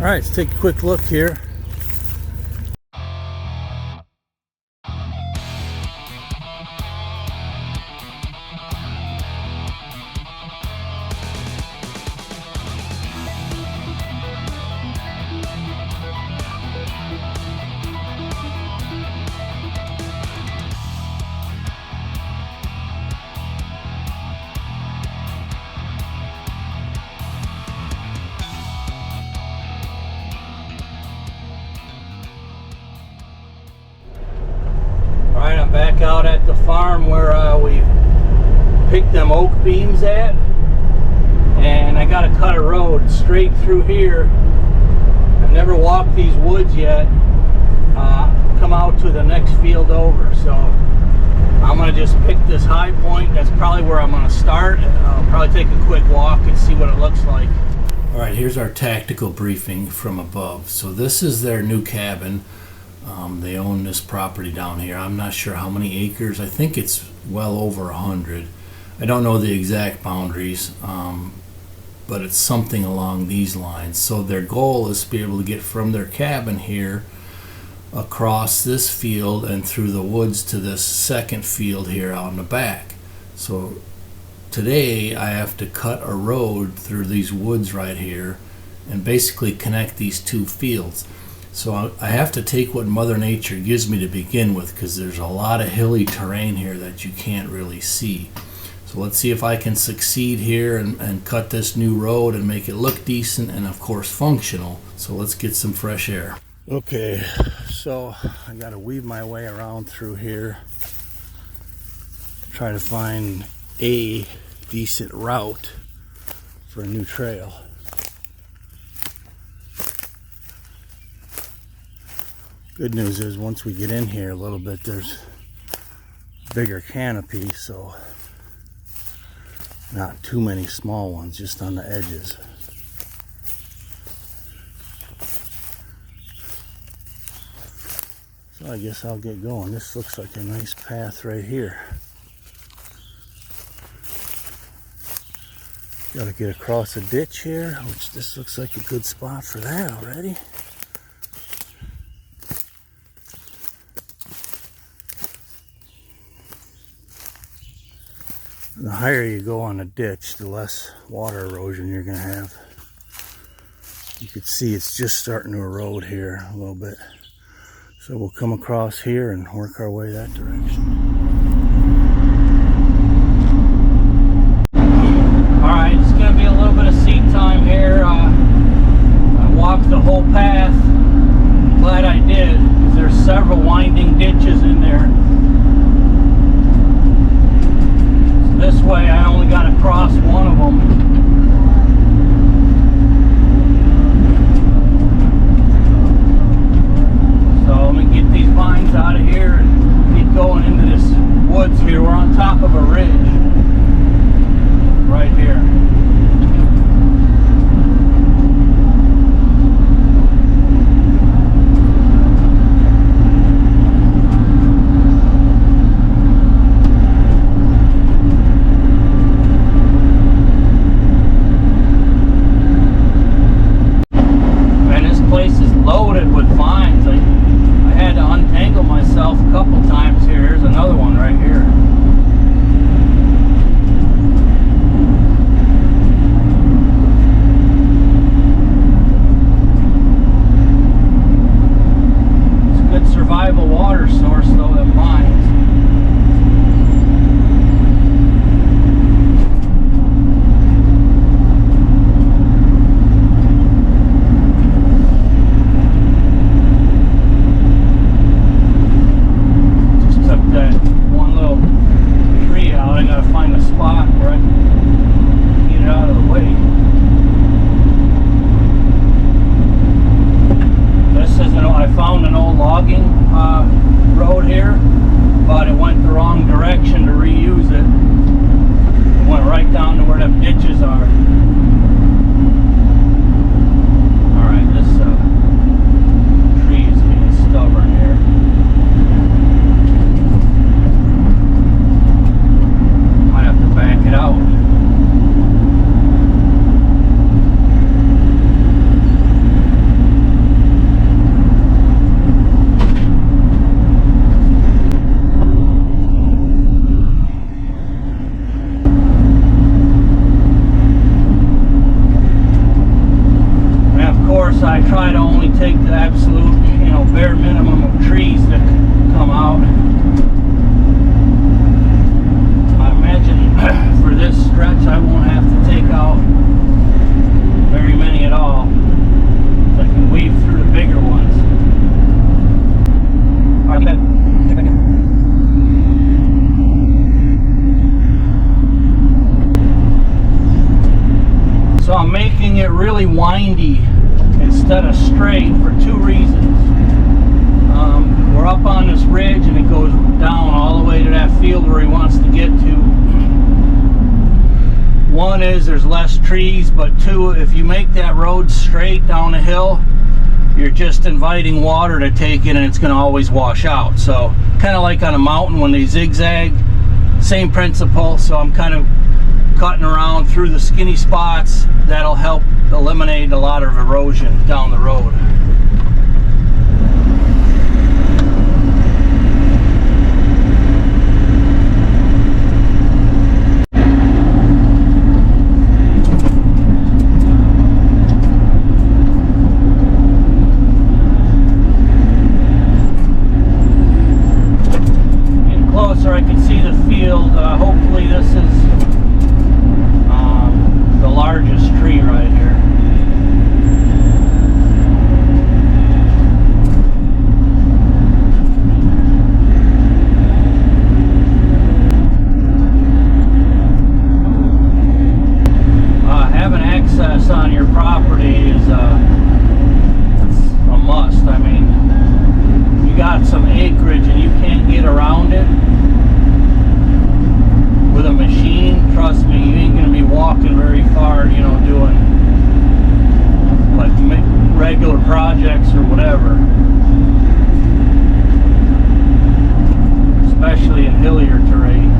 All right, let's take a quick look here. Alright, I'm back out at the farm where we picked them oak beams at, and I got to cut a road straight through here. I've never walked these woods yet. Come out to the next field over, so I'm going to just pick this high point. That's probably where I'm going to start. I'll probably take a quick walk and see what it looks like. Alright, here's our tactical briefing from above. So this is their new cabin. They own this property down here. I'm not sure how many acres. I think it's well over 100. I don't know the exact boundaries, but it's something along these lines. So their goal is to be able to get from their cabin here across this field and through the woods to this second field here out in the back. So today I have to cut a road through these woods right here and basically connect these two fields. So I have to take what Mother Nature gives me to begin with, because there's a lot of hilly terrain here that you can't really see. So let's see if I can succeed here and cut this new road and make it look decent and of course functional. So let's get some fresh air. Okay, so I got to weave my way around through here, try to find a decent route for a new trail. Good news is once we get in here a little bit, there's bigger canopy, so not too many small ones, just on the edges. So I guess I'll get going. This looks like a nice path right here. Got to get across a ditch here, which this looks like a good spot for that already. The higher you go on a ditch, the less water erosion you're going to have. You can see it's just starting to erode here a little bit. So we'll come across here and work our way that direction. Alright, it's going to be a little bit of seat time here. I walked the whole path. Glad I did, because there's several winding ditches in there. This way I only got to cross one of them. So let me get these vines out of here and keep going into this take the absolute, bare minimum of trees that come out. I imagine for this stretch I won't have to take out very many at all. So I can weave through the bigger ones. So I'm making it really windy instead of straight for two reasons. We're up on this ridge and it goes down all the way to that field where he wants to get to. One is there's less trees, but two, if you make that road straight down the hill, you're just inviting water to take in and it's going to always wash out. So kind of like on a mountain when they zigzag, same principle. So I'm kind of cutting around through the skinny spots. That'll help eliminate a lot of erosion down the road. Getting closer, I can see the field. Hopefully this is the largest tree right here. Having access on your property is it's a must. I mean, you got some acreage and you can't get around it with a machine, trust me, you ain't gonna be walking very far, doing like regular projects or whatever. Especially in hillier terrain.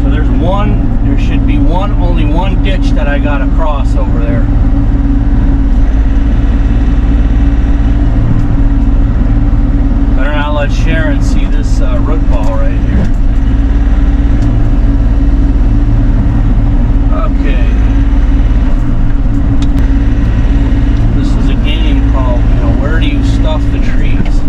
So there should be only one ditch that I gotta cross over there. Better not let Sharon see this root ball right here. Okay. This is a game called, where do you stuff the trees?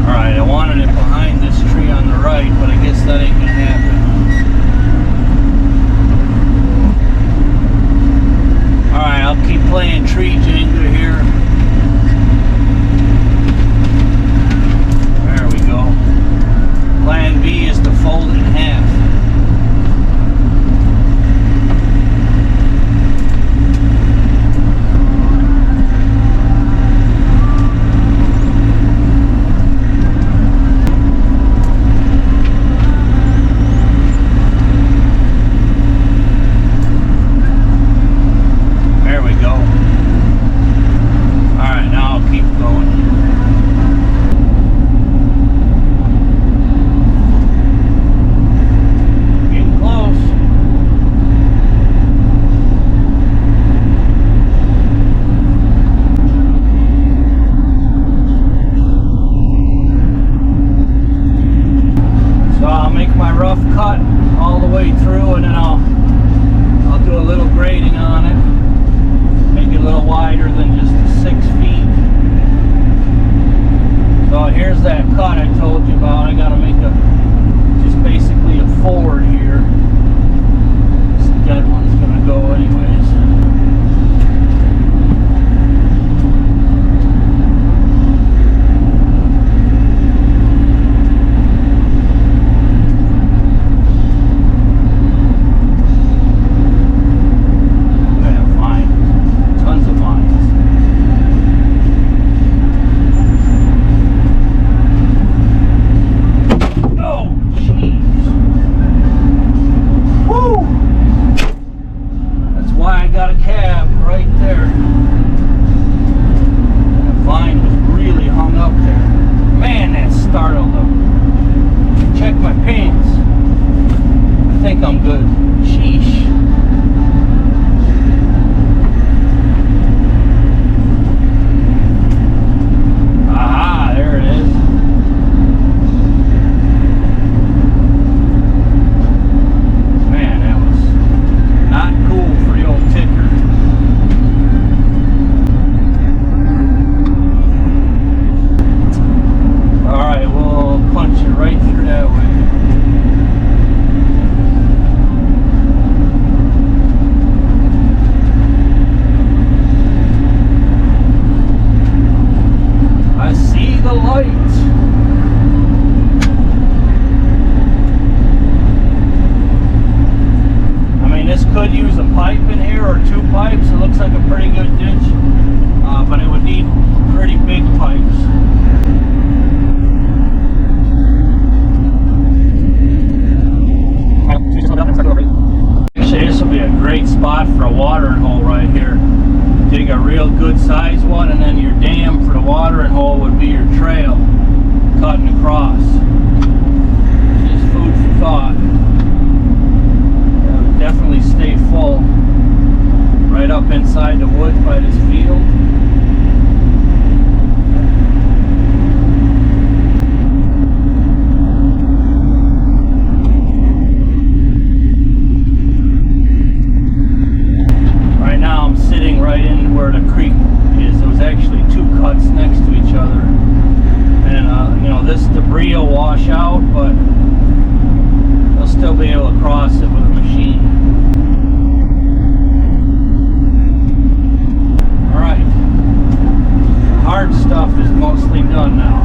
Alright, I wanted it behind this tree on the right, but I guess that ain't gonna happen. pipe in here, or 2 pipes. It looks like a pretty good ditch, but it would need pretty big pipes. Actually, this will be a great spot for a watering hole right here. Dig a real good sized one, and then your dam for the watering hole would be your trail cutting across. Just food for thought. Definitely stay full right up inside the woods by this field. Right now I'm sitting right in where the creek is. There was actually 2 cuts next to each other, and you know, this debris will wash out, but they'll still be able to cross it with a machine. Alright, the hard stuff is mostly done now.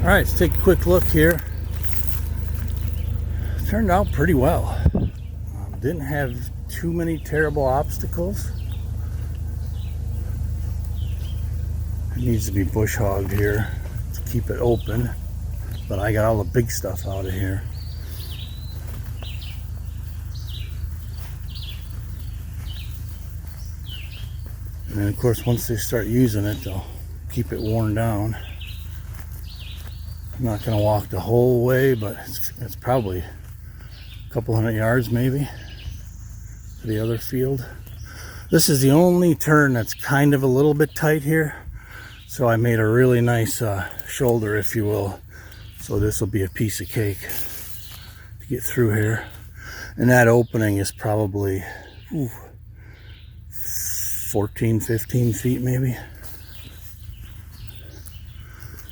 Alright, let's take a quick look here. Turned out pretty well. Didn't have too many terrible obstacles. It needs to be bush hogged here to keep it open, but I got all the big stuff out of here. And then of course once they start using it, they'll keep it worn down. I'm not going to walk the whole way, but it's probably a couple hundred yards maybe to the other field. This is the only turn that's kind of a little bit tight here, so I made a really nice shoulder, if you will, So this will be a piece of cake to get through here. And that opening is probably 14, 15 feet maybe.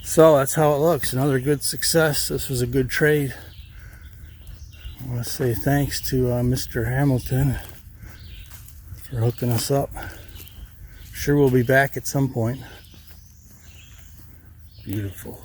So that's how it looks. Another good success. This was a good trade. I want to say thanks to Mr. Hamilton for hooking us up. Sure we'll be back at some point. Beautiful.